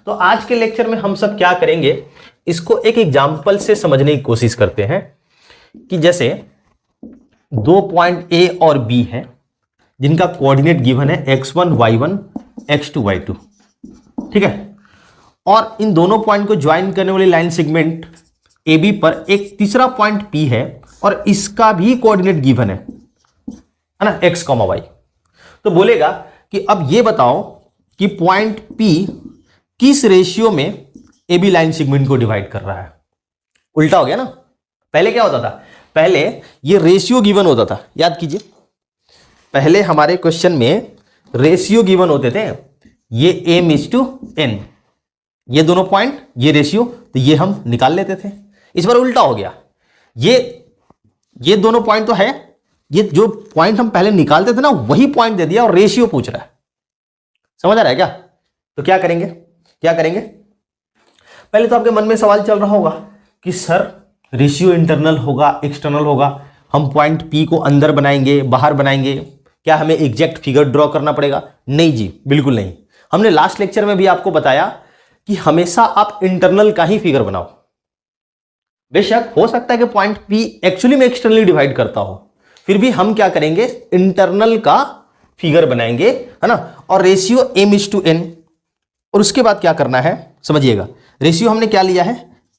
तो आज के लेक्चर में हम सब क्या करेंगे, इसको एक एग्जाम्पल से समझने की कोशिश करते हैं कि जैसे 2 पॉइंट ए और बी हैं जिनका कोऑर्डिनेट गिवन है x1 y1 x2 y2, ठीक है। और इन दोनों पॉइंट को ज्वाइन करने वाली लाइन सेगमेंट ए बी पर एक तीसरा पॉइंट P है और इसका भी कोऑर्डिनेट गिवन है ना, x, y। तो बोलेगा कि अब ये बताओ कि पॉइंट P किस रेशियो में ए बी लाइन सेगमेंट को डिवाइड कर रहा है। उल्टा हो गया ना, पहले क्या होता था, पहले ये रेशियो गिवन होता था, याद कीजिए। पहले हमारे क्वेश्चन में रेशियो गिवन होते थे, ये m/n, ये दोनों पॉइंट, ये रेशियो, तो ये हम निकाल लेते थे। इस बार उल्टा हो गया, ये दोनों पॉइंट तो है, ये जो पॉइंट हम पहले निकालते थे ना वही पॉइंट दे दिया और रेशियो पूछ रहा है। समझ आ रहा है क्या? तो क्या करेंगे, पहले तो आपके मन में सवाल चल रहा होगा कि सर रेशियो इंटरनल होगा एक्सटर्नल होगा, हम पॉइंट P को अंदर बनाएंगे बाहर बनाएंगे, क्या हमें एग्जैक्ट फिगर ड्रॉ करना पड़ेगा? नहीं जी, बिल्कुल नहीं। हमने लास्ट लेक्चर में भी आपको बताया कि हमेशा आप इंटरनल का ही फिगर बनाओ। बेशक हो सकता है कि पॉइंट P एक्चुअली में एक्सटर्नली डिवाइड करता हो, फिर भी हम क्या करेंगे, इंटरनल का फिगर बनाएंगे, है ना। और रेशियो m/n, और उसके बाद क्या करना है समझिएगा। रेशियो हमने क्या लिया है,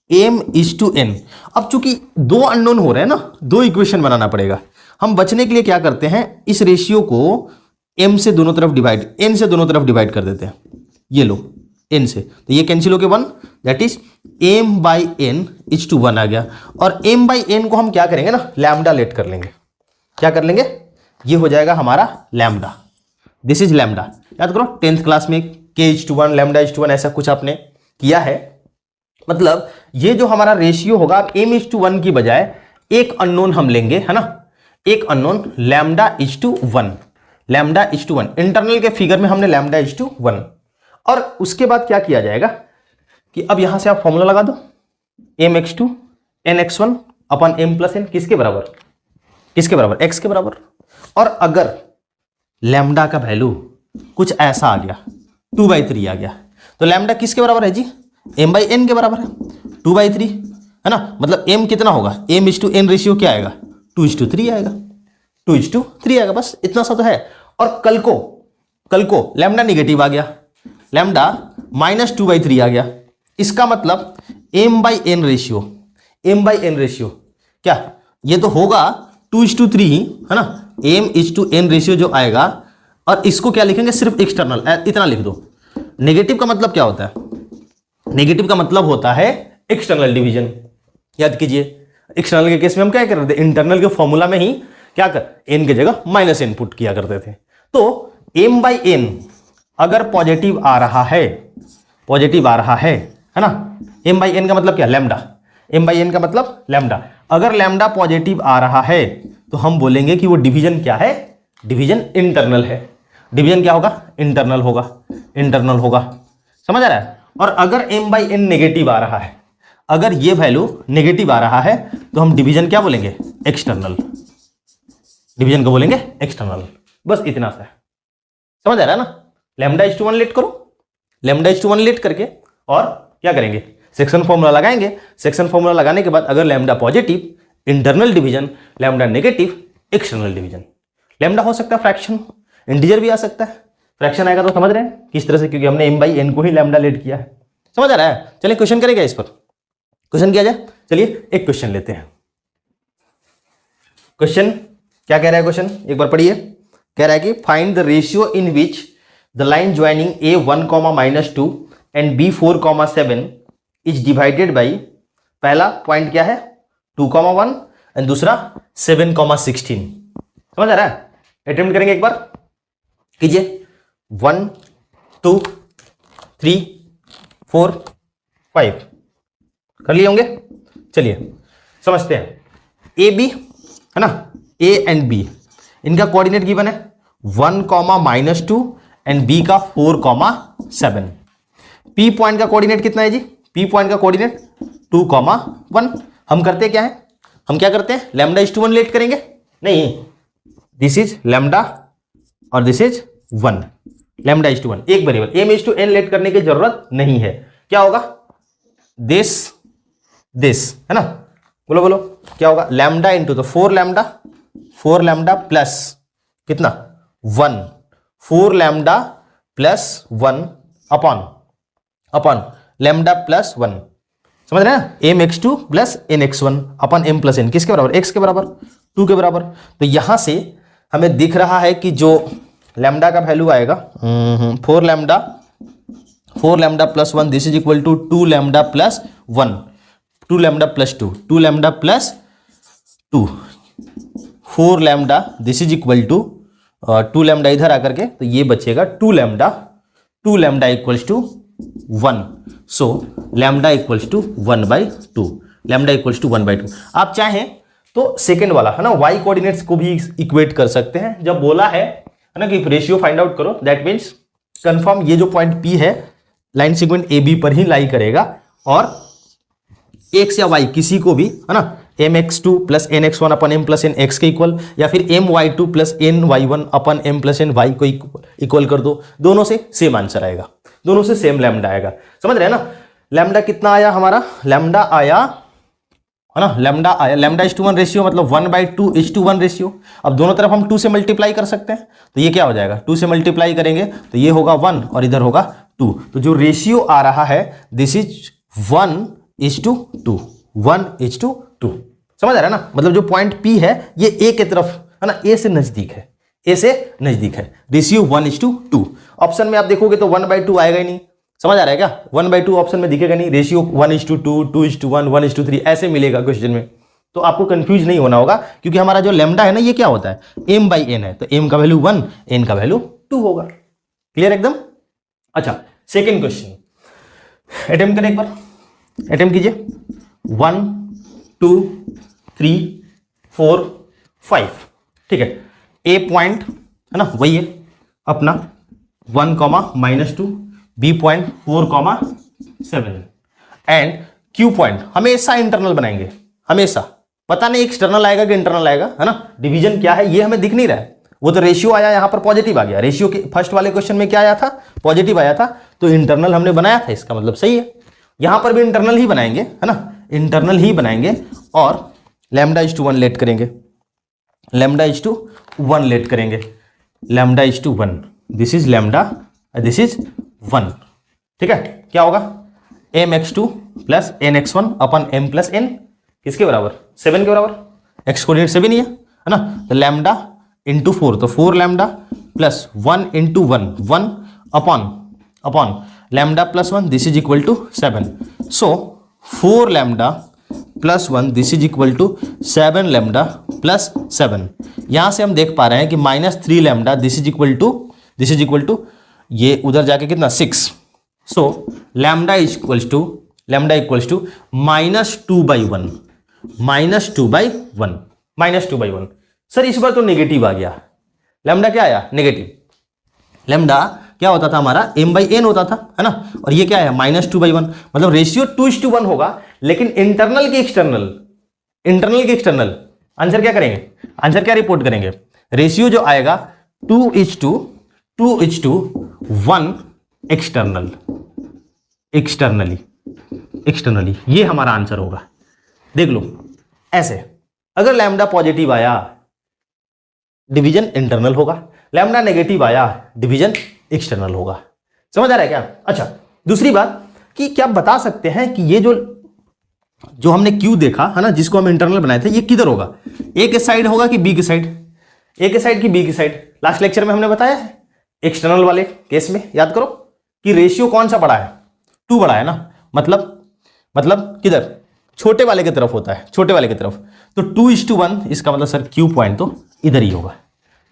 m/n। अब चूंकि दो अननोन हो रहे हैं ना, दो इक्वेशन बनाना पड़ेगा। हम बचने के लिए क्या करते हैं, इस रेशियो को m से दोनों तरफ डिवाइड, n से दोनों तरफ डिवाइड कर देते हैं। ये लो n से, तो ये कैंसिल होके 1, दैट इज m/n/1 आ गया। और m/n को हम क्या करेंगे ना, लैम्डा लेट कर लेंगे। क्या कर लेंगे, ये हो जाएगा हमारा लैम्डा, दिस इज लैम्डा। याद करो 10th क्लास में k/1 लैम्डा/1 ऐसा कुछ आपने किया है। मतलब ये जो हमारा रेशियो होगा, m/1 की बजाय एक अननोन हम लेंगे, है ना, एक अननोन लैम्डा/1, लैम्डा/1 इंटरनल के फिगर में हमने लैम्डा/1। और उसके बाद क्या किया जाएगा कि अब यहां से आप फॉर्मूला लगा दो, mx2 nx1 अपन m+n किसके बराबर, किसके बराबर, x के बराबर। और अगर लैम्डा का वैल्यू कुछ ऐसा आ गया, 2/3 आ गया, तो लैम्डा किसके बराबर है जी, m/n के बराबर है, 2/3, है ना। मतलब m कितना होगा, m/n रेशियो क्या आएगा, 2:3 आएगा, 2:3 आएगा, बस इतना सा तो है। और कल को लैम्डा निगेटिव आ गया, लैम्डा -2/3 आ गया। इसका मतलब m/n रेशियो क्या, ये तो होगा 2:3 ही, है ना। m/n रेशियो जो आएगा, और इसको क्या लिखेंगे, सिर्फ एक्सटर्नल, इतना लिख दो। नेगेटिव का मतलब क्या होता है, नेगेटिव का मतलब होता है एक्सटर्नल डिवीजन। याद कीजिए, एक्सटर्नल के केस में हम क्या करते थे, इंटरनल के फॉर्मूला में ही क्या कर, n की जगह -n पुट किया करते थे। तो m/n अगर पॉजिटिव आ रहा है ना, m/n का मतलब क्या, लैम्डा, m/n का मतलब लैम्डा। अगर लैम्डा पॉजिटिव आ रहा है तो हम बोलेंगे कि वो डिवीजन क्या है, डिवीजन इंटरनल है। डिवीजन क्या होगा, इंटरनल होगा, समझ आ रहा है। और अगर m/n नेगेटिव आ रहा है, अगर ये वैल्यू नेगेटिव आ रहा है तो हम डिवीजन क्या बोलेंगे, एक्सटर्नल, डिवीजन को बोलेंगे एक्सटर्नल। बस इतना सा है, समझ आ रहा है ना। लैम्डा/1 लेट करो, लैम्डा/1 लेट करके और क्या करेंगे, सेक्शन फॉर्मूला लगाएंगे। सेक्शन फॉर्मूला लगाने के बाद अगर lambda positive internal division, lambda negative external division. Lambda हो सकता है फ्रैक्शन, इंटीजर भी आ सकता है। फ्रैक्शन आएगा तो समझ रहे हैं किस तरह से, क्योंकि हमने m/n को ही लैम्डा लेट किया है। समझ आ रहा है। चलिए क्वेश्चन करेगा, इस पर क्वेश्चन किया जाए। चलिए एक क्वेश्चन लेते हैं। क्वेश्चन क्या कह रहा है, क्वेश्चन एक बार पढ़िए। कह रहा है कि find the ratio in which the line joining a1, -2 and b4, 7 is divided by, पहला पॉइंट क्या है 2, 1 एंड दूसरा 7, 16। समझ आ रहा है। अटेम्प्ट करेंगे एक बार, कीजिए। 1, 2, 3, 4, 5 कर लिए होंगे। चलिए समझते हैं। ए बी है ना, ए एंड बी, इनका कोऑर्डिनेट गिवन है 1, -2 एंड बी का 4, 7। पी पॉइंट का कोऑर्डिनेट कितना है जी, पी पॉइंट का कोऑर्डिनेट 2, 1। हम करते क्या है, हम क्या करते हैं, लैम्डा/1 लेट करेंगे। नहीं, दिस इज लैम्डा और this is 1। Lambda is to 1, एक variable, m is to n let करने की जरूरत नहीं है। क्या होगा? दिस है ना, बोलो बोलो क्या होगा? लैम्डा इंटू तो 4 लैम्डा प्लस कितना 1, 4 lambda plus 1 upon lambda plus 1, समझ रहे हैं? M X two plus N X one upon M plus N, किसके बराबर? एक्स के बराबर, 2 के बराबर। तो यहां से हमें दिख रहा है कि जो लैम्डा का वैल्यू आएगा 4 lambda plus 1, this is equal to 2 lambda plus 1, 2 lambda plus 2, 2 lambda plus 2, 4 lambda, this is equal to 2 lambda इधर आकर के, तो ये बचेगा 2 lambda equals to 1, so lambda equals to 1/2, lambda equals to 1/2। आप चाहें तो सेकंड वाला है ना, वाई कोऑर्डिनेट्स को भी इक्वेट कर सकते हैं। जब बोला है ना कि रेशियो फाइंड आउट करो, दैट मीन्स कंफर्म ये जो पॉइंट P है लाइन सेगमेंट AB पर ही लाई करेगा, और x या y किसी को भी है ना mx2 plus nx1 upon m plus n x के इक्वल, या फिर my2 प्लस ny1 अपन m प्लस n y को इक्वल कर दो, दोनों से सेम आंसर आएगा, दोनों से सेम लैम्डा आएगा। समझ रहे हैं ना? लैम्डा कितना आया हमारा? लैम्डा आया है ना, लैम्डा इज टू 1 रेशियो मतलब 1/2 इज टू 1 रेशियो। अब दोनों तरफ हम 2 से मल्टीप्लाई कर सकते हैं, तो ये क्या हो जाएगा? 2 से मल्टीप्लाई करेंगे तो ये होगा 1 और इधर होगा 2, तो जो रेशियो आ रहा है दिस इज 1:2, 1:2। समझ आ रहा है ना? मतलब जो पॉइंट P है ये A की तरफ है ना, A से नजदीक है, A से नजदीक है, रेशियो 1:2। ऑप्शन में आप देखोगे तो 1/2 आएगा ही नहीं, समझ आ रहा है क्या? 1/2 ऑप्शन में दिखेगा नहीं, रेशियो 1:2, 2:1, 1:3 ऐसे मिलेगा क्वेश्चन में, तो आपको कंफ्यूज नहीं होना होगा, क्योंकि हमारा जो लैम्डा है ना ये क्या होता है? m/n है, तो m का वैल्यू 1, n का वैल्यू 2 होगा। क्लियर एकदम? अच्छा, सेकेंड क्वेश्चन अटेम्प्ट करें, एक बार अटेम्प्ट कीजिए। 1 2 3 4 5, ठीक है। ए पॉइंट है ना वही है अपना 1, -2, B point 4, 7 and Q point हमेशा इंटरनल बनाएंगे, हमेशा। पता नहीं एक्सटर्नल आएगा कि इंटरनल आएगा, है ना? डिवीजन क्या है ये हमें दिख नहीं रहा है, वो तो रेशियो आया यहां पर पॉजिटिव आ गया। रेशियो के फर्स्ट वाले क्वेश्चन में क्या आया था? पॉजिटिव आया था, तो इंटरनल हमने बनाया था, इसका मतलब सही है। यहां पर भी इंटरनल ही बनाएंगे, है ना, इंटरनल ही बनाएंगे और लैम्डा इज टू 1 लेट करेंगे, लैम्डा इज टू 1 लेट करेंगे, lambda is to 1, this is lambda, this is 1, ठीक है। क्या होगा? mx2 plus nx1 upon m plus n किसके बराबर? 7 के बराबर, x कोऑर्डिनेट 7 ही है ना? तो लैम्डा इंटू 4, तो 4 lambda plus 1 into 1, 1 upon lambda plus 1, this is equal to 7, so 4 lambda plus 1, this is equal to 7 lambda plus 7। यहां से हम देख पा रहे हैं कि -3 lambda, this is equal to ये उधर जाके कितना 6, so lambda equals to -2/1, -2/1। Sir इस बार तो नेगेटिव आ गया, लैम्डा क्या आया? नेगेटिव। लैम्डा क्या होता था हमारा? m/n होता था, है ना, और ये क्या है? -2/1, मतलब रेशियो 2:1 होगा, लेकिन इंटरनल की एक्सटर्नल आंसर क्या करेंगे? आंसर क्या रिपोर्ट करेंगे? रेशियो जो आएगा 2:1 एक्सटर्नली, ये हमारा आंसर होगा। देख लो ऐसे, अगर लैम्डा पॉजिटिव आया डिवीजन इंटरनल होगा, लैम्डा नेगेटिव आया डिवीजन एक्सटर्नल होगा। समझ आ रहा है क्या? अच्छा, दूसरी बात कि क्या बता सकते हैं कि ये जो हमने क्यू देखा है ना, जिसको हम इंटरनल बनाए थे, ये किधर होगा? ए के साइड होगा कि बी के साइड? ए के साइड कि बी के साइड? लास्ट लेक्चर में हमने बताया है एक्सटर्नल वाले केस में, याद करो कि रेशियो कौन सा बड़ा है? 2 बड़ा है ना, मतलब किधर? छोटे वाले की तरफ होता है, छोटे वाले की तरफ। तो 2:1, इसका मतलब सर क्यू पॉइंट तो इधर ही होगा,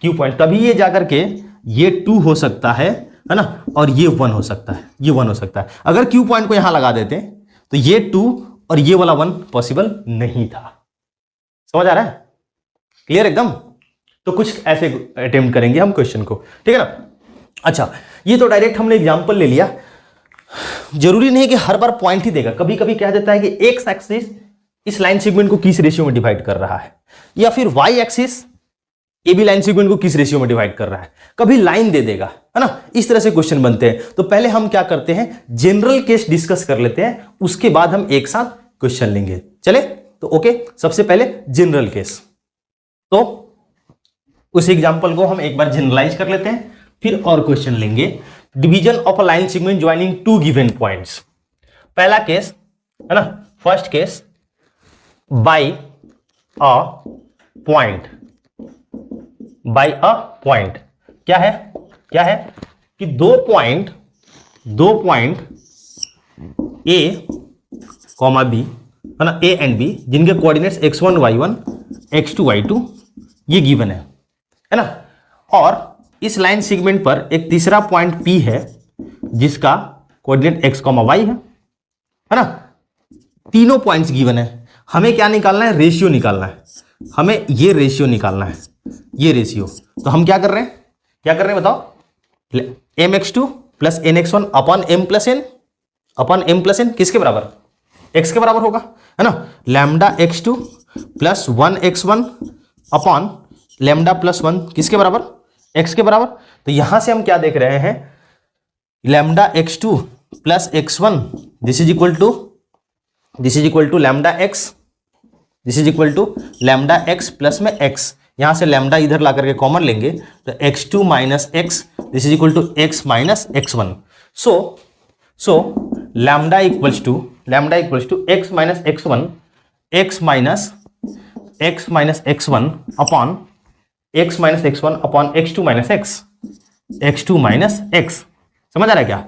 क्यू पॉइंट। तभी ये जाकर के ये 2 हो सकता है ना, और ये 1 हो सकता है, ये 1 हो सकता है। अगर क्यू पॉइंट को यहां लगा देते तो ये 2 और ये वाला 1 पॉसिबल नहीं था। समझ आ रहा है? क्लियर एकदम? तो कुछ ऐसे अटेम्प्ट करेंगे हम क्वेश्चन को, ठीक है ना। अच्छा, ये तो डायरेक्ट हमने एग्जांपल ले लिया, जरूरी नहीं कि हर बार पॉइंट ही देगा। कभी कभी कह देता है कि एक्स एक्सिस इस लाइन सेगमेंट को किस रेशियो में डिवाइड कर रहा है, या फिर Y axis A B line segment को किस रेशियो में डिवाइड कर रहा है, कभी लाइन दे देगा, है ना, इस तरह से क्वेश्चन बनते हैं। तो पहले हम क्या करते हैं, जनरल केस डिस्कस कर लेते हैं, उसके बाद हम एक साथ क्वेश्चन लेंगे। चले तो ओके, सबसे पहले जनरल केस। तो उस एग्जांपल को हम एक बार जनरलाइज कर लेते हैं, फिर और क्वेश्चन लेंगे। Division of a line segment joining two given points. पहला केस है ना, first case, by a point. By a point क्या है, क्या है कि दो पॉइंट ए कॉमा बी, है ना, ए एंड बी, जिनके coordinates x1 y1 x2 y2 ये गिवन है ना, और इस लाइन सेगमेंट पर एक तीसरा पॉइंट P है जिसका कोऑर्डिनेट x, y है ना। तीनों पॉइंट्स गिवन है, हमें क्या निकालना है, रेशियो निकालना है, हमें ये रेशियो निकालना है, ये रेशियो। तो हम क्या कर रहे हैं, क्या कर रहे हैं बताओ, mx2 plus nx1 upon m plus n किसके बराबर, x के बराबर होगा, है ना। Lambda x2 plus 1x1 upon lambda plus 1 किसके बराबर, x के बराबर। तो यहां से हम क्या देख रहे हैं, lambda x2 plus x1 this is equal to lambda x, this is equal to lambda x plus में x, यहां से लैम्डा इधर ला करके कॉमन लेंगे तो x2 minus x this is equal to x minus x1। So lambda equals to x minus x1, x minus x1 upon x minus x1 upon x2 minus x। समझ आ रहा है क्या।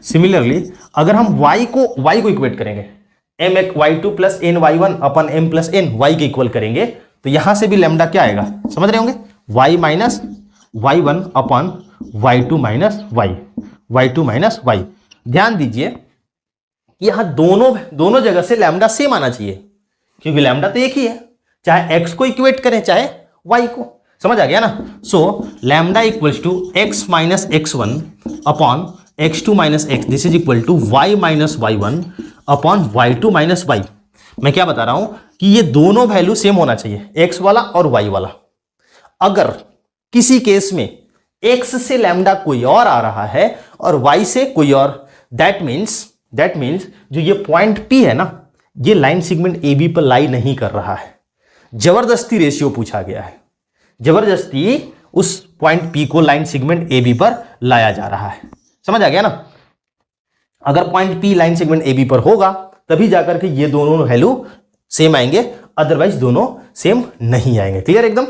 सिमिलरली अगर हम y को इक्वेट करेंगे, m y2 plus n y1 अपन m plus n y के इक्वल करेंगे, तो यहां से भी लैम्डा क्या आएगा, समझ रहे होंगे, y माइनस y1 अपन y2 माइनस y। ध्यान दीजिए यहां दोनों जगह से लैम्डा सेम आना चाहिए, क्योंकि लैम्डा तो एक ही है, चाहे x को इक्वेट करें चाहे y को। समझ आ गया ना। So lambda equals to x minus x1 upon x2 minus x this is equal to y minus y1 upon y2 minus y। मैं क्या बता रहा हूं कि ये दोनों वैल्यू सेम होना चाहिए, x वाला और y वाला। अगर किसी केस में x से लैम्डा कोई और आ रहा है और y से कोई और, दैट मीन्स जो ये पॉइंट P है ना, ये लाइन सेगमेंट AB पर लाई नहीं कर रहा है, जबरदस्ती रेशियो पूछा गया है, जबरदस्ती उस पॉइंट P को लाइन सेगमेंट AB पर लाया जा रहा है। समझ आ गया ना। अगर point P line segment AB पर होगा तभी जाकर के ये दोनों वैल्यू सेम आएंगे, अदरवाइज दोनों सेम नहीं आएंगे। क्लियर एकदम।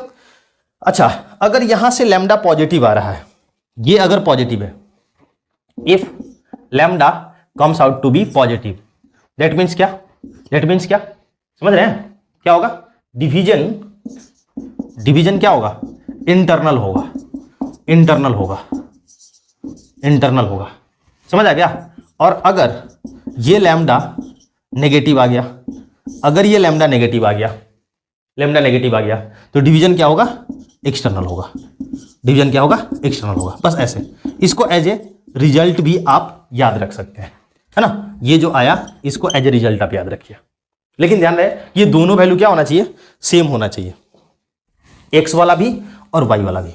अच्छा, अगर यहां से लैम्डा पॉजिटिव आ रहा है, ये अगर पॉजिटिव है, if lambda comes out to be positive, that means क्या, समझ रहे हैं, क्या होगा, डिवीजन क्या होगा, इंटरनल होगा। समझ आ गया। और अगर ये लैम्डा नेगेटिव आ गया, लैम्डा नेगेटिव आ गया तो डिवीजन क्या होगा, एक्सटर्नल होगा। बस ऐसे, इसको एज ए रिजल्ट भी आप याद रख सकते हैं, है ना। ये जो आया इसको एज ए रिजल्ट आप याद रखिए, लेकिन ध्यान रहे ये दोनों वैल्यू क्या होना चाहिए, सेम होना चाहिए, x वाला भी और y वाला भी,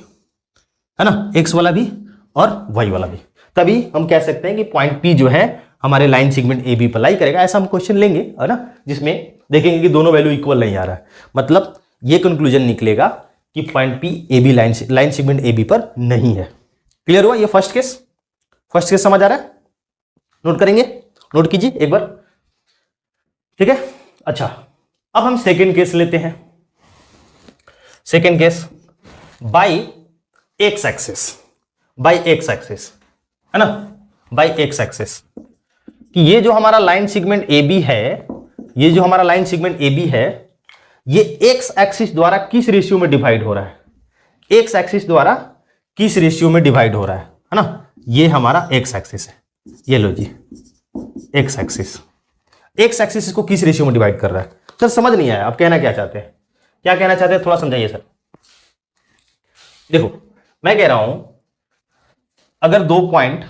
है ना, x वाला भी और y वाला भी। तभी हम कह सकते हैं कि पॉइंट P जो है हमारे लाइन सेगमेंट AB पर लाई करेगा। ऐसा हम क्वेश्चन लेंगे, है ना, जिसमें देखेंगे कि दोनों वैल्यू इक्वल नहीं आ रहा है, मतलब ये कंक्लूजन निकलेगा कि point P AB line segment AB पर नहीं है। क्लियर हुआ। ये फर्स्ट केस समझ आ रहा है, नोट करेंगे, नोट कीजिए एक बार, ठीक है। अच्छा, अब हम सेकेंड केस लेते हैं। Second case by X axis, है ना, बाय एक्स एक्सिस, कि ये जो हमारा लाइन सेगमेंट AB है, ये एक्स एक्सिस द्वारा किस रेशियो में डिवाइड हो रहा है, है ना। ये हमारा एक्स एक्सिस है, ये लो जी, एक्स एक्सिस इसको किस रेशियो में डिवाइड कर रहा है। सर समझ नहीं आया, आप कहना क्या चाहते हैं, थोड़ा समझाइए सर। देखो मैं कह रहा हूं, अगर दो पॉइंट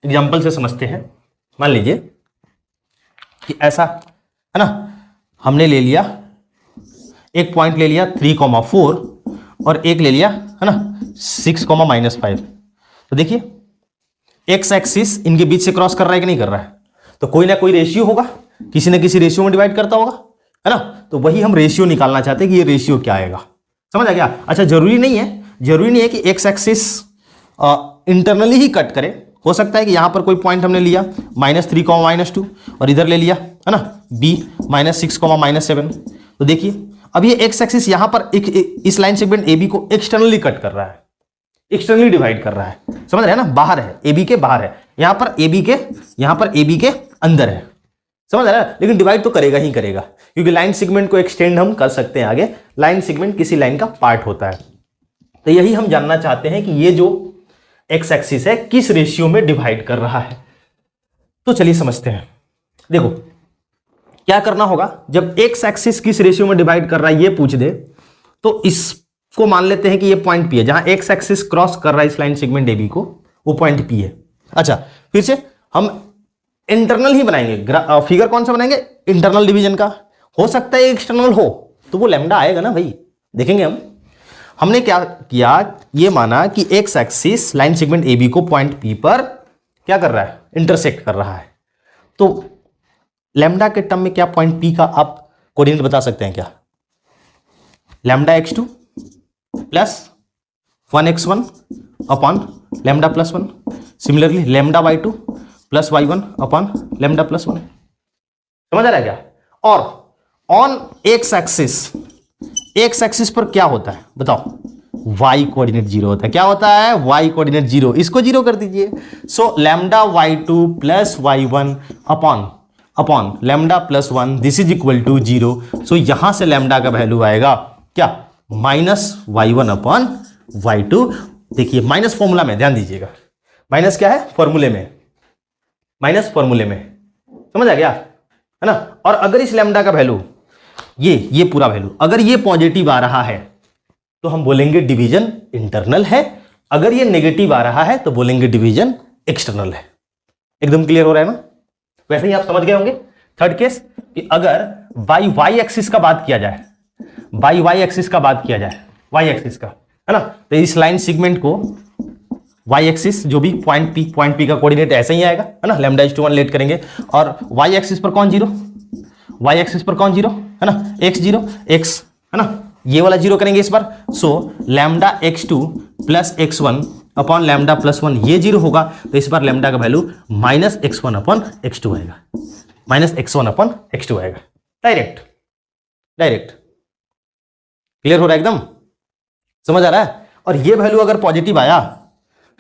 एग्जांपल से समझते हैं, मान लीजिए कि ऐसा, है ना, हमने ले लिया एक पॉइंट ले लिया 3,4 और एक ले लिया है ना 6,-5। तो देखिए एक्स एक्सिस इनके बीच से क्रॉस कर रहा है कि नहीं कर रहा है, तो कोई ना कोई रेशियो होगा, किसी ना किसी रेशियो में डिवाइड करता होगा, है ना। तो वही हम रेशियो निकालना चाहते हैं कि ये रेशियो क्या आएगा, समझ आ गया। अच्छा जरूरी नहीं है कि एक्स एक्सिस इंटरनली ही कट करे, हो सकता है कि यहां पर कोई पॉइंट हमने लिया -3,-2 और इधर ले लिया है ना b -6,-7। तो देखिए अब ये एक्स एक्सिस यहां पर इस लाइन सेगमेंट AB को एक्सटर्नली कट कर रहा है, एक्सटर्नली डिवाइड कर रहा है, समझ रहे हैं ना, बाहर है, AB के बाहर है, यहां पर AB के अंदर है, समझ रहे हैं। लेकिन डिवाइड तो करेगा ही करेगा, क्योंकि लाइन सेगमेंट को एक्सटेंड हम कर सकते हैं आगे, लाइन सेगमेंट किसी लाइन का पार्ट होता है। तो यही हम जानना चाहते हैं कि ये जो एक्स एक्सिस है किस रेशियो में डिवाइड कर रहा है। तो चलिए समझते हैं। देखो क्या करना होगा, जब एक्स एक्सिस किस रेशियो में डिवाइड कर रहा है ये पूछ दे, तो इसको मान लेते हैं कि ये पॉइंट P है, जहां एक्स एक्सिस क्रॉस कर रहा है इस लाइन सेगमेंट AB को, वो पॉइंट P है। अच्छा फिर से हम इंटरनल ही बनाएंगे, फिगर कौन सा बनाएंगे, इंटरनल डिवीजन का। हो सकता है एक्सटर्नल हो तो वो लैम्डा आएगा ना भाई, देखेंगे हम। हमने क्या किया, ये माना कि x axis line segment AB को पॉइंट P पर क्या कर रहा है, इंटरसेक्ट कर रहा है। तो लैम्डा के टर्म में क्या पॉइंट P का आप कोऑर्डिनेट बता सकते हैं क्या, lambda x2 plus 1x1 upon lambda plus 1, similarly lambda y2 plus y1 upon lambda plus 1, समझ आ रहा है क्या। और ऑन एक्स एक्सिस पर क्या होता है बताओ, y कोऑर्डिनेट 0 होता है। क्या होता है, y कोऑर्डिनेट 0, इसको 0 कर दीजिए। So lambda y2 plus y1 upon lambda plus 1, this is equal to 0। So यहां से लैम्डा का वैल्यू आएगा क्या, -y1 अपॉन y2। देखिए माइनस फॉर्मूला में ध्यान दीजिएगा, माइनस क्या है, फॉर्मूले में, माइनस फॉर्मूले में, समझ आ गया है ना। और अगर इस लैम्डा का वैल्यू ये पूरा वैल्यू अगर ये पॉजिटिव आ रहा है तो हम बोलेंगे डिवीजन इंटरनल है, अगर ये नेगेटिव आ रहा है तो बोलेंगे डिवीजन एक्सटर्नल है। एकदम क्लियर हो रहा है ना। वैसे ही आप समझ गए होंगे थर्ड केस कि अगर बाई वाई एक्सिस का बात किया जाए, बाई वाई एक्सिस का बात किया जाए, वाई एक्सिस का, है ना, तो इस लाइन सेगमेंट को वाई एक्सिस जो भी पॉइंट पी का कोऑर्डिनेट ऐसा ही आएगा, है ना, लैम्डा इज टू 1 लेट करेंगे। और वाई एक्सिस पर कौन 0, वाई एक्सिस पर कौन 0, है ना, x0 x, है ना, ये वाला 0 करेंगे इस बार। So lambda x2 plus x1 upon lambda plus 1 ये 0 होगा, तो इस बार लैम्डा का वैल्यू -x1 अपॉन x2 आएगा, -x1 अपॉन x2 आएगा, डायरेक्ट क्लियर हो रहा है, एकदम समझ आ रहा है। और ये वैल्यू अगर पॉजिटिव आया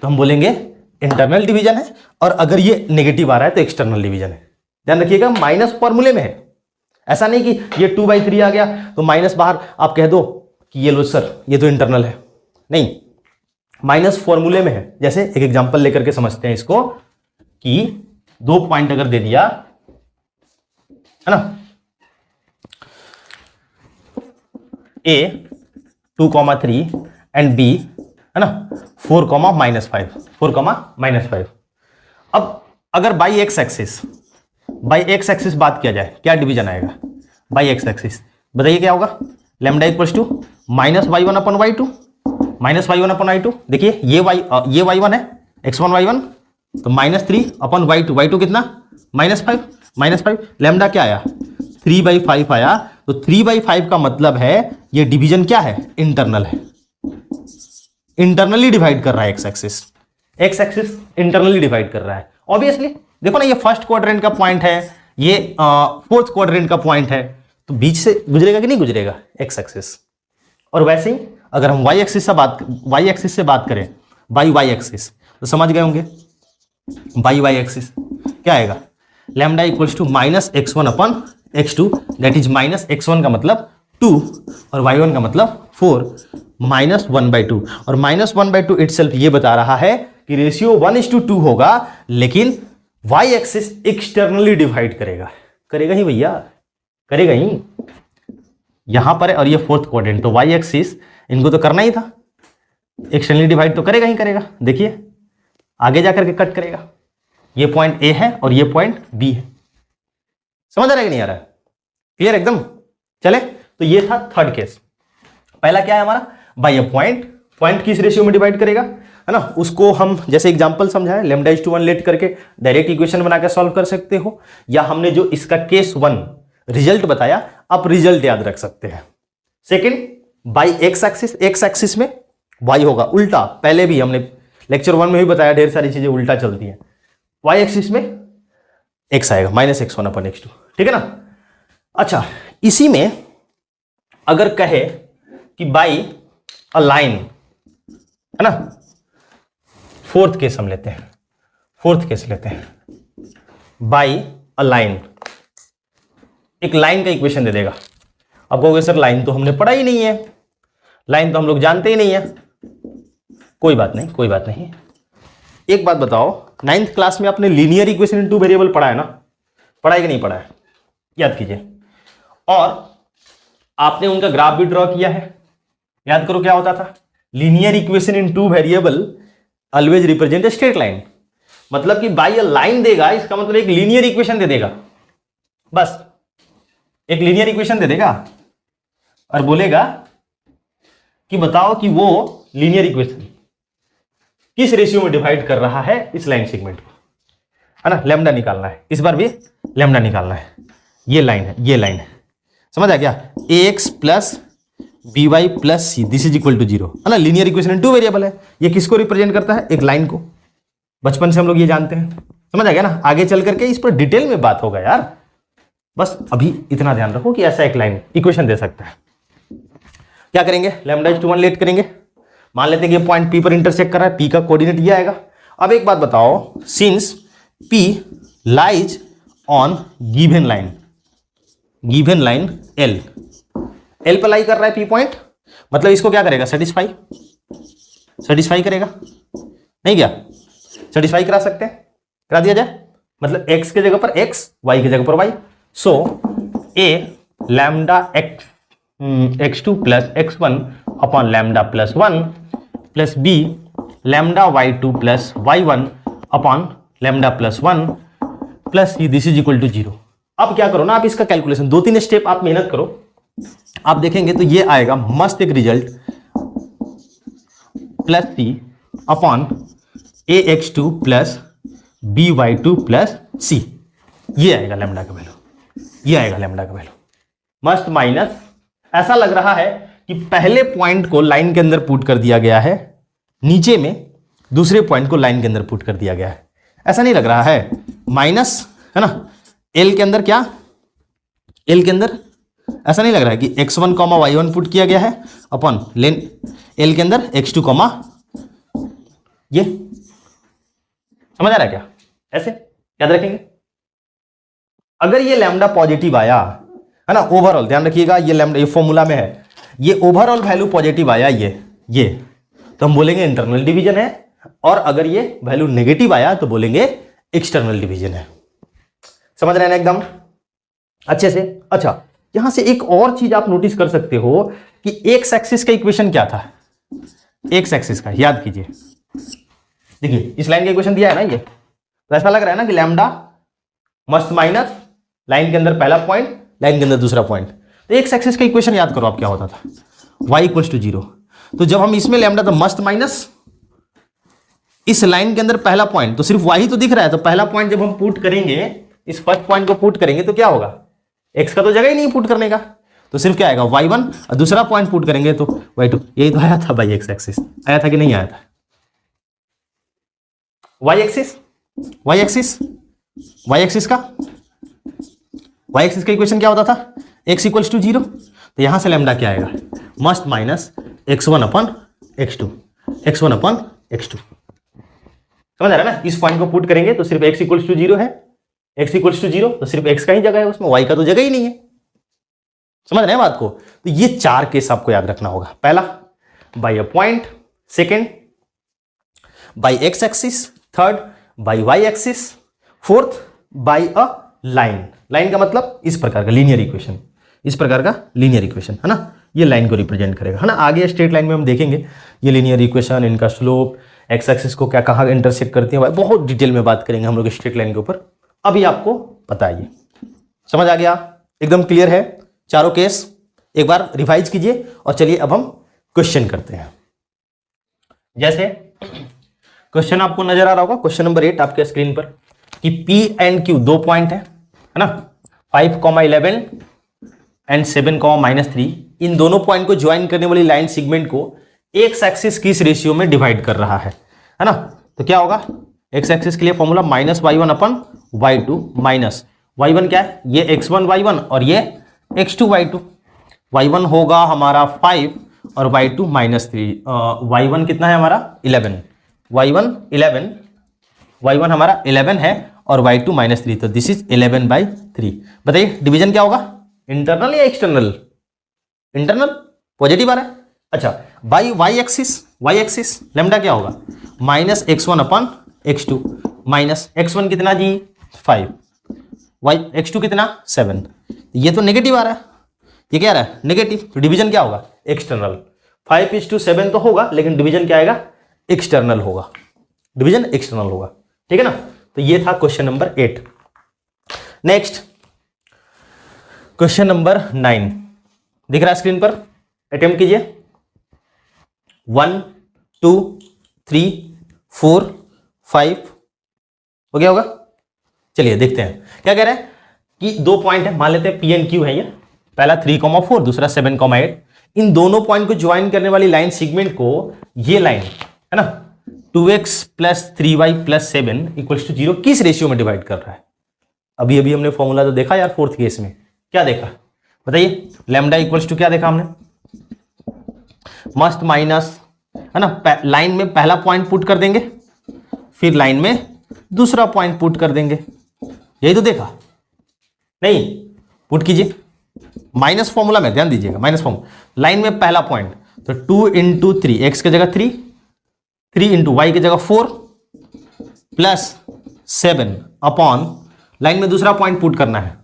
तो हम बोलेंगे इंटरनल डिवीजन है, और अगर ये नेगेटिव आ रहा है तो एक्सटर्नल डिवीजन है। ध्यान रखिएगा माइनस फॉर्मूले में है, ऐसा नहीं कि ये 2/3 आ गया तो माइनस बाहर आप कह दो कि ये लो सर ये तो इंटरनल है, नहीं, माइनस फॉर्मूले में है। जैसे एक एग्जांपल लेकर के समझते हैं इसको, कि 2 पॉइंट अगर दे दिया, है ना, A 2,3 एंड B, है ना, 4,-5, 4,-5। अब अगर बाई एक्स एक्सिस बात किया जाए, क्या डिवीजन आएगा बाई एक्स एक्सिस, बताइए क्या होगा, lambda equals to -y1 upon y2, -y1 upon y2। देखिए ये y1 है, x1 y1, तो -3 अपॉन y2, y2 कितना, -5, लैम्डा क्या आया 3/5 आया। तो 3/5 का मतलब है ये डिवीजन क्या है, इंटरनल है, इंटरनली डिवाइड कर रहा है एक्स एक्सिस इंटरनली डिवाइड कर रहा है। ऑब्वियसली देखो ना, ये फर्स्ट क्वाड्रेंट का पॉइंट है, ये फोर्थ क्वाड्रेंट का पॉइंट है, तो बीच से गुजरेगा कि नहीं गुजरेगा एक्स एक्सिस। और वैसे ही अगर हम वाई एक्सिस से बात करें, बाई वाई एक्सिस, तो समझ गए होंगे बाई वाई एक्सिस क्या आएगा, lambda equals to -x1 upon x2, that is -x1 का मतलब 2 और y1 का मतलब 4, -1/2। और -1/2 इटसेल्फ ये बता रहा है कि रेशियो 1:2 होगा, लेकिन y एक्सिस एक्सटर्नली डिवाइड करेगा ही भैया, करेगा ही, यहां पर है और ये फोर्थ क्वाड्रेंट, तो y एक्सिस इनको तो करना ही था, एक्सटर्नली डिवाइड तो करेगा ही करेगा। देखिए आगे जाकर के कट करेगा, ये पॉइंट A है और ये पॉइंट B है, समझ आ रहा है कि नहीं आ रहा है, क्लियर एकदम। चले तो ये था थर्ड केस। पहला क्या है हमारा, बाय अ पॉइंट, पॉइंट किस रेशियो में डिवाइड करेगा, है ना, उसको हम जैसे एग्जांपल समझाए λ/1 लेट करके डायरेक्ट इक्वेशन बना के सॉल्व कर सकते हो, या हमने जो इसका केस 1 रिजल्ट बताया आप रिजल्ट याद रख सकते हैं। Second, by X axis, X axis में y होगा उल्टा, पहले भी हमने लेक्चर 1 में भी बताया ढेर सारी चीजें उल्टा चलती हैं। y एक्सिस में x आएगा -x1/x2, ठीक है ना। अच्छा, इसी में अगर कहे कि बाय अ लाइन, है ना, फोर्थ केस हम लेते हैं, फोर्थ केस लेते हैं, बाय अ लाइन, एक लाइन का इक्वेशन दे देगा। आप कहोगे सर लाइन तो हमने पढ़ा ही नहीं है, लाइन तो हम लोग जानते ही नहीं है। कोई बात नहीं, कोई बात नहीं। एक बात बताओ, 9th क्लास में आपने लीनियर इक्वेशन इन 2 वेरिएबल पढ़ा है ना, पढ़ा है कि नहीं पढ़ा है, याद कीजिए। और आपने उनका ग्राफ भी ड्रॉ किया है, याद करो क्या होता था, linear equation in 2 variable always represent a straight line. मतलब कि बाय अ लाइन देगा, इसका मतलब एक लीनियर इक्वेशन दे देगा, बस एक लीनियर इक्वेशन दे देगा और बोलेगा कि बताओ कि वो लीनियर इक्वेशन किस रेशियो में डिवाइड कर रहा है इस लाइन सेगमेंट को, है ना। लैम्डा निकालना है, इस बार भी लैम्डा निकालना है। ये लाइन है, ये लाइन है, समझ आ गया, ax plus by plus c this is equal to 0, है ना। लीनियर इक्वेशन इन 2 वेरिएबल है, ये किसको रिप्रेजेंट करता है, एक लाइन को। बचपन से हम लोग ये जानते हैं, समझ आ गया ना। आगे चल करके इस पर डिटेल में बात होगा यार, बस अभी इतना ध्यान रखो कि ऐसा एक लाइन इक्वेशन दे सकता है। क्या करेंगे, λ/1 लेट करेंगे, मान लेते हैं कि पॉइंट P पर इंटरसेक्ट कर रहा है, P का कोऑर्डिनेट ये आएगा। अब एक बात बताओ, since P lies on given line, given line L पर लाई कर रहा है P पॉइंट, मतलब इसको क्या करेगा, सेटिस्फाई करेगा, नहीं क्या, सेटिस्फाई करा सकते हैं, करा दिया जाए। मतलब x के जगह पर x, y की जगह पर y। So a lambda x2 plus x1 upon lambda plus 1 plus b lambda y2 plus y1 upon lambda plus 1 plus c this is equal to 0। अब क्या करो ना, आप इसका कैलकुलेशन 2-3 स्टेप आप मेहनत करो, आप देखेंगे तो ये आएगा मस्त एक result, plus c upon ax2 plus by2 plus c, ये आएगा लैम्डा का वैल्यू, ये आएगा लैम्डा का वैल्यू मस्त। माइनस, ऐसा लग रहा है कि पहले पॉइंट को लाइन के अंदर पुट कर दिया गया है, नीचे में दूसरे पॉइंट को लाइन के अंदर पुट कर दिया गया है, ऐसा नहीं लग रहा है। माइनस, है ना, एल के अंदर क्या, एल के अंदर ऐसा नहीं लग रहा है कि x1 y1 पुट किया गया है अपॉन लेन एल के अंदर x2 ये, समझ आ रहा है क्या, ऐसे याद रखेंगे। अगर ये लैम्डा पॉजिटिव आया, है ना, ओवरऑल ध्यान रखिएगा, ये लैम्डा ये फॉर्मूला में है, ये ओवरऑल वैल्यू पॉजिटिव आया ये तो हम बोलेंगे इंटरनल डिवीजन है, और अगर ये वैल्यू नेगेटिव आया तो बोलेंगे एक्सटर्नल डिवीजन है। समझ रहे हैं ना एकदम अच्छे से। अच्छा, यहां से एक और चीज आप नोटिस कर सकते हो कि एक्स एक्सिस का इक्वेशन क्या था, एक्स एक्सिस का याद कीजिए। देखिए इस लाइन का इक्वेशन दिया है ना, ये तो ऐसा लग रहा है ना कि लैम्डा मस्त माइनस लाइन के अंदर पहला पॉइंट, लाइन के अंदर दूसरा पॉइंट। तो एक्स एक्सिस का इक्वेशन याद करो आप, क्या होता था, y इक्वल्स टू 0। तो जब हम इसमें लैम्डा तो मस्त माइनस इस लाइन के अंदर पहला पॉइंट, तो सिर्फ y तो दिख रहा है, तो पहला पॉइंट जब हम पुट करेंगे, इस फर्स्ट पॉइंट को पुट करेंगे तो क्या होगा, x का तो जगह ही नहीं पुट करने का, तो सिर्फ क्या आएगा y1, और दूसरा पॉइंट पुट करेंगे तो y2। यही तो आया था भाई, एक्स एक्सिस आया था कि नहीं आया था, y एक्सिस इक्वेशन क्या होता था, x इक्वल्स टू 0। तो यहां से लैम्डा क्या आएगा, must minus x1 upon x2, x1 upon x2। समझ आ रहा है ना, इस पॉइंट को पुट करेंगे तो सिर्फ x इक्वल्स टू 0 है, x इक्वल्स टू 0 तो सिर्फ x का ही जगह है, उसमें y का तो जगह ही नहीं है। समझ रहे हैं बात को। तो ये 4 केस आपको याद रखना होगा। पहला by a point, second by X axis, third by Y axis, fourth by a line. Line का मतलब इस प्रकार का लीनियर इक्वेशन, इस प्रकार का लीनियर इक्वेशन, है ना, ये लाइन को रिप्रेजेंट करेगा, है ना। आगे स्ट्रेट लाइन में हम देखेंगे ये लीनियर इक्वेशन, इनका स्लोप, एक्स एक्सिस को क्या कहाँ इंटरसेक्ट करती है, बहुत डिटेल में बात करेंगे हम लोग स्ट्रेट लाइन के ऊपर। अभी आपको बताइए, समझ आ गया, एकदम क्लियर है चारों केस। एक बार रिवाइज कीजिए और चलिए अब हम क्वेश्चन करते हैं। जैसे क्वेश्चन आपको नजर आ रहा होगा, क्वेश्चन नंबर 8 आपके स्क्रीन पर, कि P एंड Q दो पॉइंट है ना, 5,11 एंड 7,-3, इन दोनों पॉइंट को ज्वाइन करने वाली लाइन सेगमेंट को एक्स एक्सिस किस रेशियो में डिवाइड कर रहा है ना। तो क्या होगा, एक्स एक्सिस के लिए फॉर्मूला -y1/y2 माइनस y1 क्या है, ये x1y1 और ये x2y2। y1 होगा हमारा 5 और y2 -3। y1 कितना है हमारा 11, y1 हमारा 11 है और y2 -3, तो दिस इज 11/3। बताइए डिवीजन क्या होगा, इंटरनल या एक्सटर्नल? इंटरनल, पॉजिटिव आ रहा है। अच्छा, बाई y एक्सिस लैम्डा क्या होगा, -x1/x2 माइनस x1 कितना जी 5, x2 कितना 7। ये तो नेगेटिव आ रहा है, ये क्या आ रहा है नेगेटिव, तो डिवीजन क्या होगा एक्सटर्नल। 5:7 तो होगा लेकिन डिवीजन क्या आएगा, एक्सटर्नल होगा, डिवीजन एक्सटर्नल होगा, ठीक है ना। तो ये था question number 8। Next question number 9 दिख रहा है स्क्रीन पर, अटेम्प्ट कीजिए। 1 2 3 4 5 हो गया होगा। चलिए देखते हैं क्या कह रहा है, कि दो पॉइंट है, मान लेते हैं P एंड Q है, ये पहला 3,4 दूसरा 7,8। इन दोनों पॉइंट को ज्वाइन करने वाली लाइन सेगमेंट को, ये लाइन है ना 2x + 3y + 7 = 0 किस रेशियो में डिवाइड कर रहा है। अभी अभी हमने फॉर्मूला तो देखा यार फोर्थ केस में, क्या देखा बताइए, लैम्डा = क्या देखा हमने, मस्त माइनस है ना, लाइन में पहला पॉइंट पुट कर देंगे, फिर लाइन में दूसरा पॉइंट पुट कर देंगे, यही तो देखा नहीं। पुट कीजिए माइनस फॉर्मूला में, ध्यान दीजिएगा माइनस फॉर्मूला, लाइन में पहला पॉइंट तो 2 × 3, x की जगह 3, 3 × y की जगह 4 प्लस 7 अपॉन, लाइन में दूसरा पॉइंट पुट करना है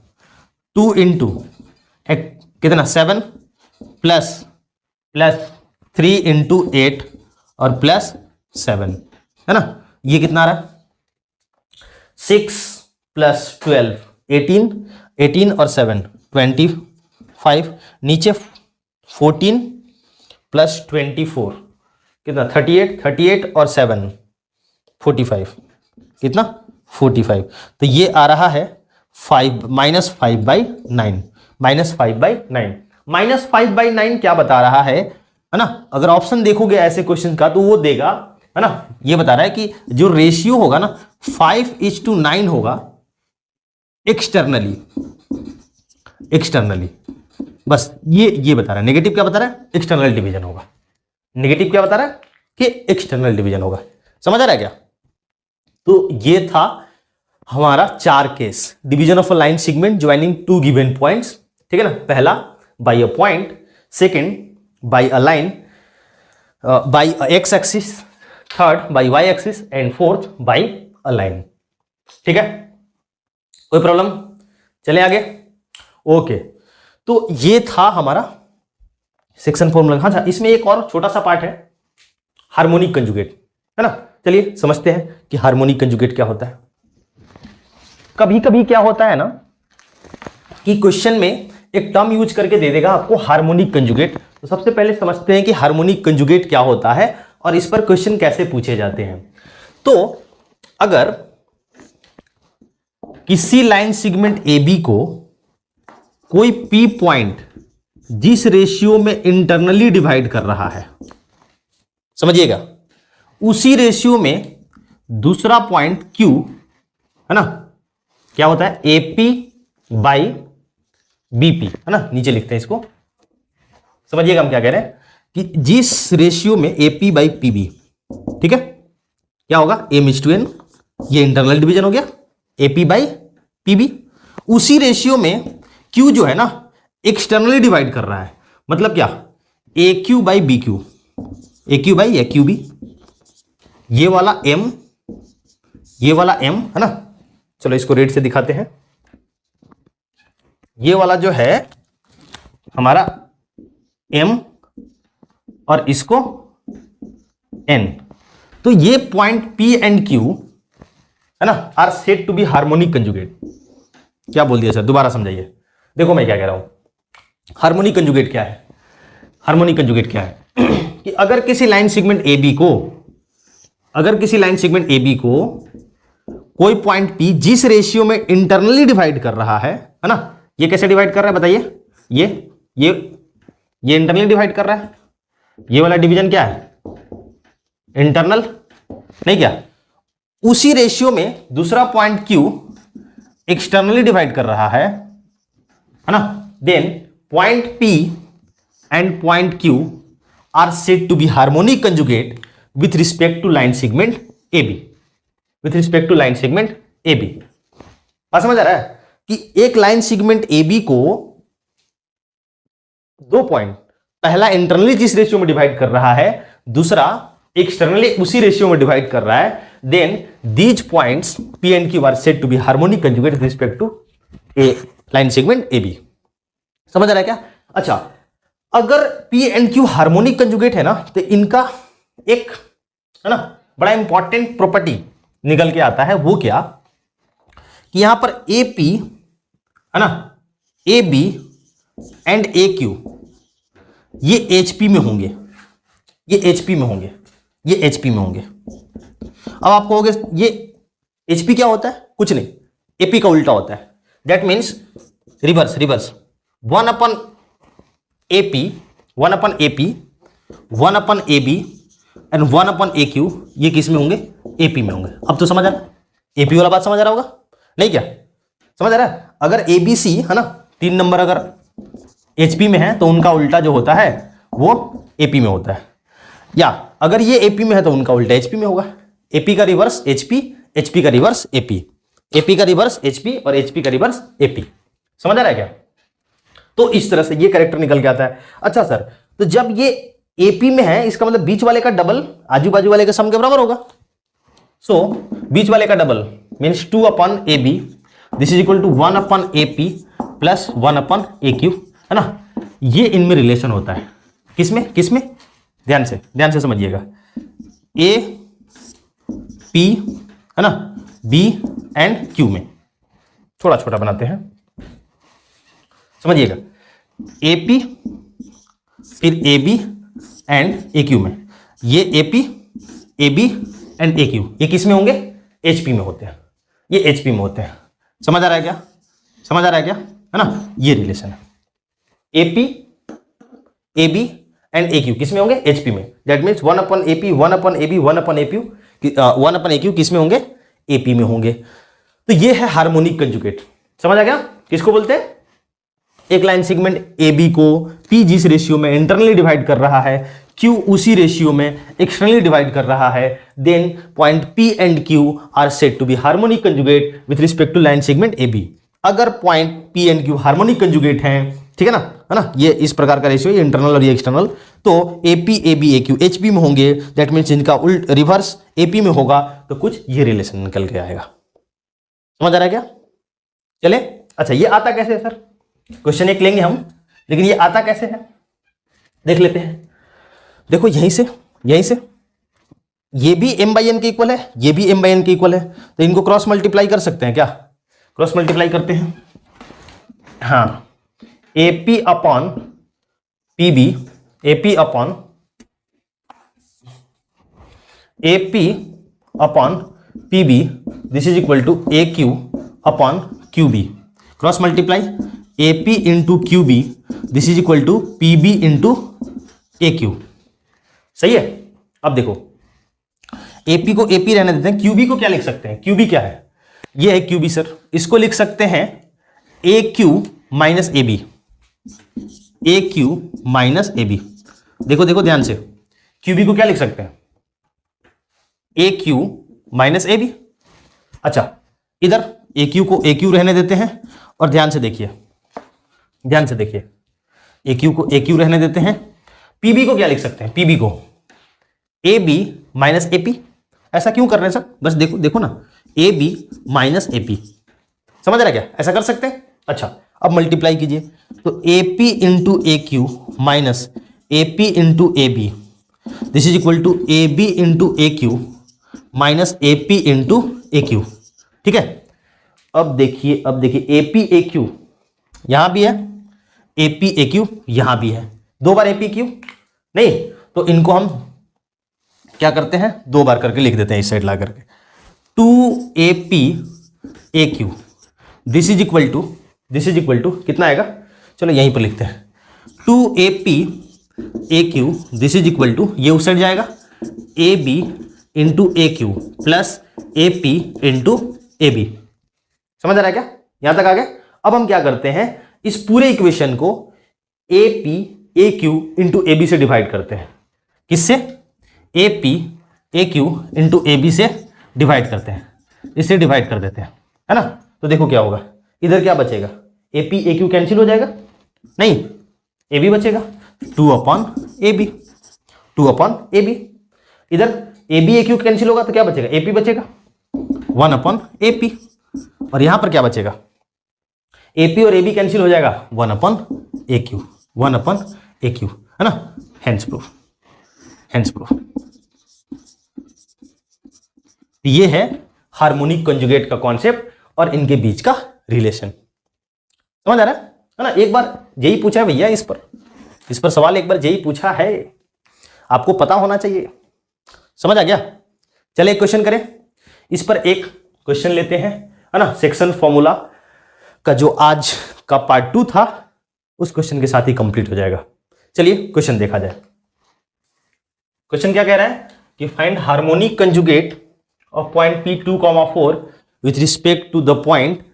2 × कितना 7 प्लस 3 × 8 और प्लस 7 है ना, ये कितना आ रहा है 6 + 12 18 और 7 25, नीचे 14 + 24 कितना 38 और 7 45, कितना 45। तो ये आ रहा है -5/9, -5/9 क्या बता रहा है ना। अगर ऑप्शन देखोगे ऐसे क्वेश्चन का तो वो देगा है ना, ये बता रहा है कि जो रेशियो होगा ना 5:9 होगा एक्सटर्नली, बस ये बता रहा है। नेगेटिव क्या बता रहा है, एक्सटर्नल डिवीजन होगा। नेगेटिव क्या बता रहा है कि एक्सटर्नल डिवीजन होगा। समझ आ रहा है क्या। तो ये था हमारा 4 case, division of a line segment joining 2 given points, ठीक है ना। पहला by a point, second by a line by X axis, third by Y axis and fourth by a line, ठीक है। कोई प्रॉब्लम, चले आगे। ओके, तो ये था हमारा सेक्शन फॉर्मूला। हाँ, इसमें एक और छोटा सा पार्ट है, हार्मोनिक कंजुगेट, है ना। चलिए समझते हैं कि हार्मोनिक कंजुगेट क्या होता है। कभी कभी क्या होता है ना कि क्वेश्चन में एक टर्म यूज करके दे देगा आपको हार्मोनिक कंजुगेट। तो सबसे पहले समझते हैं कि हार्मोनिक कंजुगेट क्या होता है और इस पर क्वेश्चन कैसे पूछे जाते हैं। तो अगर किसी लाइन सेगमेंट AB को कोई P पॉइंट जिस रेशियो में इंटरनली डिवाइड कर रहा है, समझिएगा, उसी रेशियो में दूसरा पॉइंट Q है ना, क्या होता है AP/BP, है ना। नीचे लिखते हैं इसको, समझिएगा हम क्या कह रहे हैं कि जिस रेशियो में AP/PB, ठीक है, क्या होगा M:n, ये इंटरनल डिवीजन हो गया, AP/PB। उसी रेशियो में Q जो है ना एक्सटर्नली डिवाइड कर रहा है, मतलब क्या AQ/BQ, AQ/QB, ये वाला M, ये वाला M है ना। चलो इसको रेड से दिखाते हैं। ये वाला जो है हमारा M और इसको N, तो ये पॉइंट P एंड Q है ना are said to be harmonic conjugate. क्या बोल दिया सर, दोबारा समझाइए। देखो मैं क्या कह रहा हूं, हार्मोनिक कंजुगेट क्या है? हार्मोनिक कंजुगेट क्या है कि अगर किसी लाइन सेगमेंट ए बी को, अगर किसी लाइन सेगमेंट ए बी को कोई पॉइंट पी जिस रेशियो में इंटरनली डिवाइड कर रहा है ना, ये कैसे डिवाइड कर रहा है बताइए? ये इंटरनली डिवाइड कर रहा है, ये वाला डिवीजन क्या है? इंटरनल, नहीं क्या? उसी रेशियो में दूसरा पॉइंट क्यू एक्सटर्नली डिवाइड कर रहा है ना, then point P and point Q are said to be harmonic conjugate with respect to line segment A B, with respect to line segment A B. बात समझ आ रहा है कि एक लाइन सेगमेंट ए बी को दो पॉइंट, पहला इंटरनली जिस रेशियो में डिवाइड कर रहा है, दूसरा एक्सटर्नली उसी रेशियो में डिवाइड कर रहा है, then these points P and Q are said to be harmonic conjugate with respect to a line segment A B. समझ आ रहा है क्या? अच्छा, अगर P and Q harmonic conjugate है ना, तो इनका एक है ना बड़ा इंपॉर्टेंट प्रॉपर्टी निकल के आता है। वो क्या कि यहां पर ए पी है ना, A B and A Q ये एचपी में होंगे, ये एचपी में होंगे, ये एचपी में होंगे। अब आप कहोगे ये एचपी क्या होता है? कुछ नहीं, एपी का उल्टा होता है। That means reverse, reverse 1 upon AP, 1 upon AP, 1 upon A B and 1 upon A Q, ये किस में होंगे? एपी में होंगे। अब तो समझ आ रहा है, एपी वाला बात समझ आ रहा होगा नहीं क्या? समझ आ रहा है? अगर ए बी सी है ना, 3 नंबर अगर एचपी में है तो उनका उल्टा जो होता है वो एपी में होता है, या अगर ये एपी में है तो उनका उल्टा एचपी में होगा। एपी का रिवर्स एचपी, एचपी का रिवर्स एपी, एपी का रिवर्स एचपी और एचपी का रिवर्स एपी। समझ आ रहा है क्या? तो इस तरह से ये कैरेक्टर निकल के आता है। अच्छा सर, तो जब ये एपी में है इसका मतलब बीच वाले का डबल आजू बाजू वाले के सम के बराबर होगा। सो बीच वाले का double means 2 upon A B, this is equal to 1 upon A P plus 1 upon A Q, है ना। ये इनमें रिलेशन होता है, किसमें किसमें? ध्यान से समझिएगा। ए पी है ना, बी एंड क्यू में, थोड़ा छोटा बनाते हैं, समझिएगा। ए पी फिर A B and A Q में, ये A P A B and A Q ये किस में होंगे? एच पी में होते हैं, ये एच पी में होते हैं। समझ आ रहा है क्या? समझ आ रहा है क्या? है ना, ये रिलेशन है। A P A B and A Q किस में होंगे? एच पी में। That means 1 upon A P, 1 upon A B, 1 upon A Q, 1 upon A Q किस में होंगे? ए पी में होंगे। तो ये है हार्मोनिक कंजुगेट। समझ आ गया? किसको बोलते हैं? एक लाइन सेगमेंट ए बी को पी जिस रेशियो में इंटरनली डिवाइड कर रहा है, क्यू उसी रेशियो में एक्सटर्नली डिवाइड कर रहा है, then point P and Q are said to be harmonic conjugate with respect to line segment A B. अगर point P and Q harmonic conjugate हैं, ठीक है ना, ये इस प्रकार का रेशियो, ये इंटरनल और ये एक्सटर्नल, तो A P A B A Q H P में होंगे। दैट मीन्स इनका उल्ट रिवर्स ए पी में होगा, तो कुछ ये रिलेशन निकल के आएगा। समझ आ रहा है क्या? चले, अच्छा ये आता कैसे है सर? क्वेश्चन एक लेंगे हम, लेकिन ये आता कैसे है देख लेते हैं। देखो यहीं से ये भी m बाई एन के इक्वल है, ये भी m बाई एन के इक्वल है, तो इनको क्रॉस मल्टीप्लाई कर सकते हैं क्या? क्रॉस मल्टीप्लाई करते हैं। हाँ, A P upon P B, A P upon P B, this is equal to A Q upon Q B. Cross multiply A P into Q B, this is equal to P B into A Q. सही है? अब देखो AP को AP रहने देते हैं, QB को क्या लिख सकते हैं? क्यूबी क्या है? ये है क्यूबी सर, इसको लिख सकते हैं A Q minus A B, A Q minus A B. देखो देखो ध्यान से, क्यूबी को क्या लिख सकते हैं? A Q minus A B. अच्छा, इधर ए क्यू को ए क्यू रहने देते हैं, और ध्यान से देखिए ए क्यू को ए क्यू रहने देते हैं। पीबी को क्या लिख सकते हैं? पीबी को A B minus A P. ऐसा क्यों कर रहे हैं सर? बस देखो देखो ना, A B minus A P. समझ रहा है क्या? ऐसा कर सकते हैं। अच्छा, अब मल्टीप्लाई कीजिए, तो A P into A Q minus A P into A B, this is equal to A B into A Q minus A P into A Q. ठीक है? अब देखिए ए पी ए क्यू यहां भी है, ए पी ए क्यू यहां भी है, 2 बार ए पी क्यू नहीं, तो इनको हम क्या करते हैं 2 बार करके लिख देते हैं इस साइड ला करके 2AP AQ this is equal to कितना आएगा, चलो यहीं पर लिखते हैं 2AP AQ this is equal to, ये उस साइड जाएगा AB into AQ plus AP into AB। समझ आ रहा है क्या, यहां तक आ गया। अब हम क्या करते हैं, इस पूरे इक्वेशन को AP AQ इंटू AB से डिवाइड करते हैं। किससे, AP AQ इंटू AB से डिवाइड करते हैं, इससे डिवाइड कर देते हैं, है ना। तो देखो क्या होगा, इधर क्या बचेगा, AP AQ कैंसिल हो जाएगा, नहीं AB बचेगा 2/AB, 2/AB। इधर AB AQ कैंसिल होगा तो क्या बचेगा, AP बचेगा 1/AP। और यहां पर क्या बचेगा, AP और AB कैंसिल हो जाएगा 1/AQ, 1/AQ, है ना। Hence proof, hence proof. ये है हार्मोनिक कंजुगेट का कॉन्सेप्ट और इनके बीच का रिलेशन। समझ आ रहा है ना। एक बार यही पूछा है भैया, इस पर सवाल एक बार यही पूछा है, आपको पता होना चाहिए। समझ आ गया। चले एक क्वेश्चन करें, इस पर एक क्वेश्चन लेते हैं, है ना। सेक्शन फॉर्मूला का जो आज का पार्ट 2 था उस क्वेश्चन के साथ ही कंप्लीट हो जाएगा। चलिए क्वेश्चन देखा जाए। क्वेश्चन क्या कह रहा है कि find harmonic conjugate of point P2,4 with respect to the point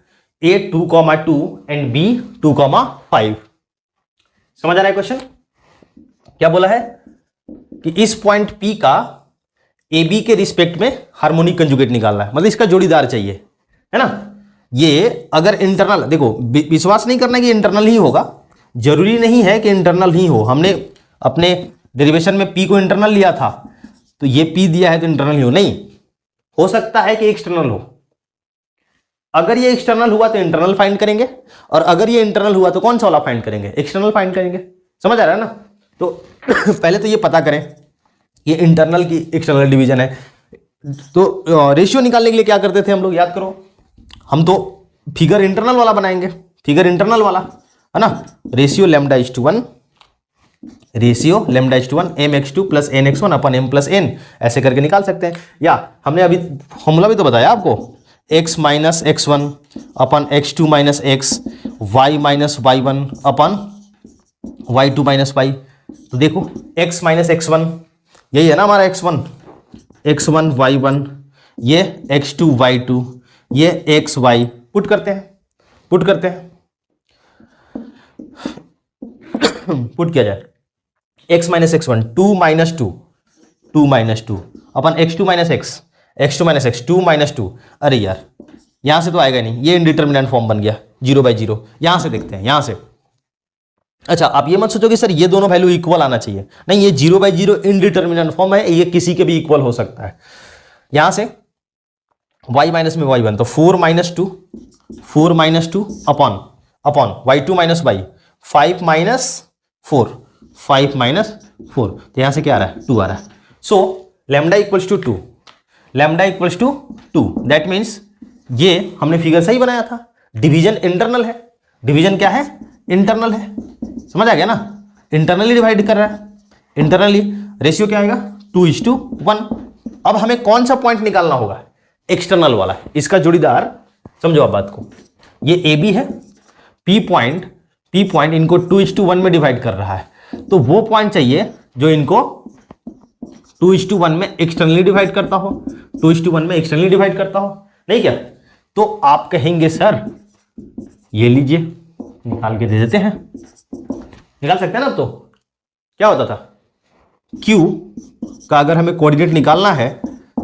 A2,2 and B2,5। समझ आ रहा है क्वेश्चन, क्या बोला है कि इस पॉइंट P का AB के रिस्पेक्ट में हार्मोनिक कंजुगेट निकालना है, मतलब इसका जोड़ीदार चाहिए, है ना। ये अगर इंटरनल, देखो विश्वास नहीं करना कि इंटरनल ही होगा, जरूरी नहीं है कि इंटरनल ही हो। हमने अपने डेरिवेशन में P को इंटरनल लिया था, तो ये P दिया है तो इंटरनल ही हो, नहीं हो सकता है कि एक्सटर्नल हो। अगर ये एक्सटर्नल हुआ तो इंटरनल फाइंड करेंगे, और अगर ये इंटरनल हुआ तो कौन सा वाला फाइंड करेंगे, एक्सटर्नल फाइंड करेंगे। समझ आ रहा है ना। तो पहले तो ये पता करें ये इंटरनल की एक्सटर्नल डिवीजन है। तो रेशियो निकालने के लिए क्या करते थे हम लोग, याद करो, हम तो फिगर इंटरनल वाला बनाएंगे, फिगर इंटरनल वाला, है ना। Ratio λ/1, ratio λ/1 mx2 plus nx1 upon m plus n, ऐसे करके निकाल सकते हैं। या हमने अभी फॉर्मूला भी तो बताया आपको, x माइनस x1 अपन x2 minus x, y minus y1 अपन y2 माइनस y। तो देखो x माइनस x1 यही है ना हमारा x1 y1, ये x2 y2, ये xy, पुट करते हैं, पुट किया जाए। x माइनस x1 2 माइनस 2 अपन x2 माइनस x 2 माइनस 2। अरे यार यहां से तो आएगा नहीं, ये इनडिटर्मिनेंट फॉर्म बन गया 0/0। यहां से देखते हैं, यहां से। अच्छा आप ये मत सोचो कि सर ये दोनों वैल्यू इक्वल आना चाहिए, नहीं, ये 0/0 इनडिटर्मिनेंट फॉर्म है, ये किसी के भी इक्वल हो सकता है। यहां से y माइनस में y1 तो 4 minus 2 upon y2 minus y 5 minus 4 तो यहां से क्या आ रहा है 2 आ रहा है। So lambda equals to 2, that means ये हमने फिगर सही बनाया था। डिवीजन इंटरनल है, डिवीजन क्या है, इंटरनल है। समझ आ गया ना, इंटरनली डिवाइड कर रहा है, इंटरनली। रेशियो क्या आएगा 2:1। अब हमें कौन सा पॉइंट निकालना होगा, एक्सटर्नल वाला, इसका जोड़ीदार। समझो आप बात को, ये AB है, P पॉइंट इनको 2:1 में डिवाइड कर रहा है, तो वो पॉइंट चाहिए जो इनको 2:1 में एक्सटर्नली डिवाइड करता हो, 2:1 में एक्सटर्नली डिवाइड करता हो, नहीं क्या। तो आप कहेंगे सर ये लीजिए, निकाल के दे देते हैं, निकाल सकते हैं ना। तो क्या होता था, Q का अगर हमें कोऑर्डिनेट निकालना है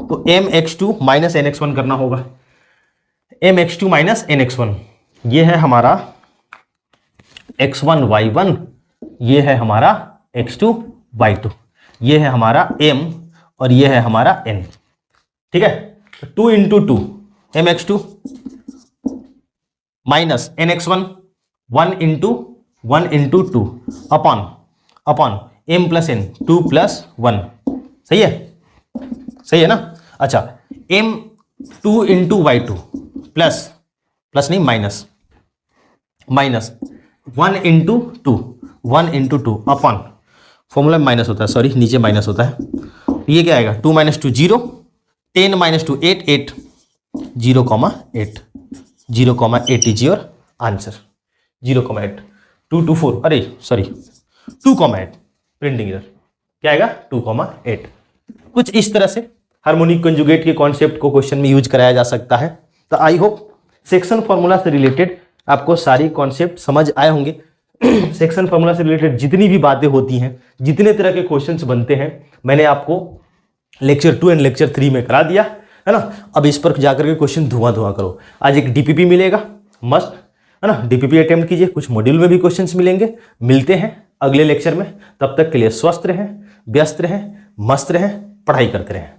तो mx2 माइनस nx1 करना होगा, mx2 माइनस nx1। ये है हमारा x1 y1, ये है हमारा x2 y2, ये है हमारा m और ये है हमारा n, ठीक है। 2 × 2 mx2 minus nx1, 1 × 2 upon m plus n, 2 + 1। सही है, सही है ना। अच्छा m 2 × y2 प्लस नहीं minus 1 into two upon, formula minus होता है, सॉरी नीचे माइनस होता है, ये क्या आएगा 2 - 2 0, 10 - 2 8, 8 0,8, 0,8 इज योर आंसर, 0,8, 2 2 4, अरे सॉरी 2,8, प्रिंटिंग एरर, क्या आएगा 2,8। कुछ इस तरह से हार्मोनिक कंजुगेट के कॉन्सेप्ट को क्वेश्चन में यूज कराया जा सकता है। तो आई होप सेक्शन फॉर्मूला से रिलेटेड आपको सारी कॉन्सेप्ट समझ आए होंगे। सेक्शन फॉर्मूला से रिलेटेड जितनी भी बातें होती हैं, जितने तरह के क्वेश्चंस बनते हैं, मैंने आपको लेक्चर 2 एंड लेक्चर 3 में करा दिया है ना। अब इस पर जाकर के क्वेश्चन धुआं करो। आज एक डीपीपी मिलेगा मस्ट, है ना, डीपीपी अटेम्प्ट कीजिए, कुछ मॉड्यूल में भी क्वेश्चंस मिलेंगे। मिलते हैं अगले लेक्चर में, तब तक के लिए स्वस्थ रहें, व्यस्त रहें, मस्त रहें, पढ़ाई करते रहें।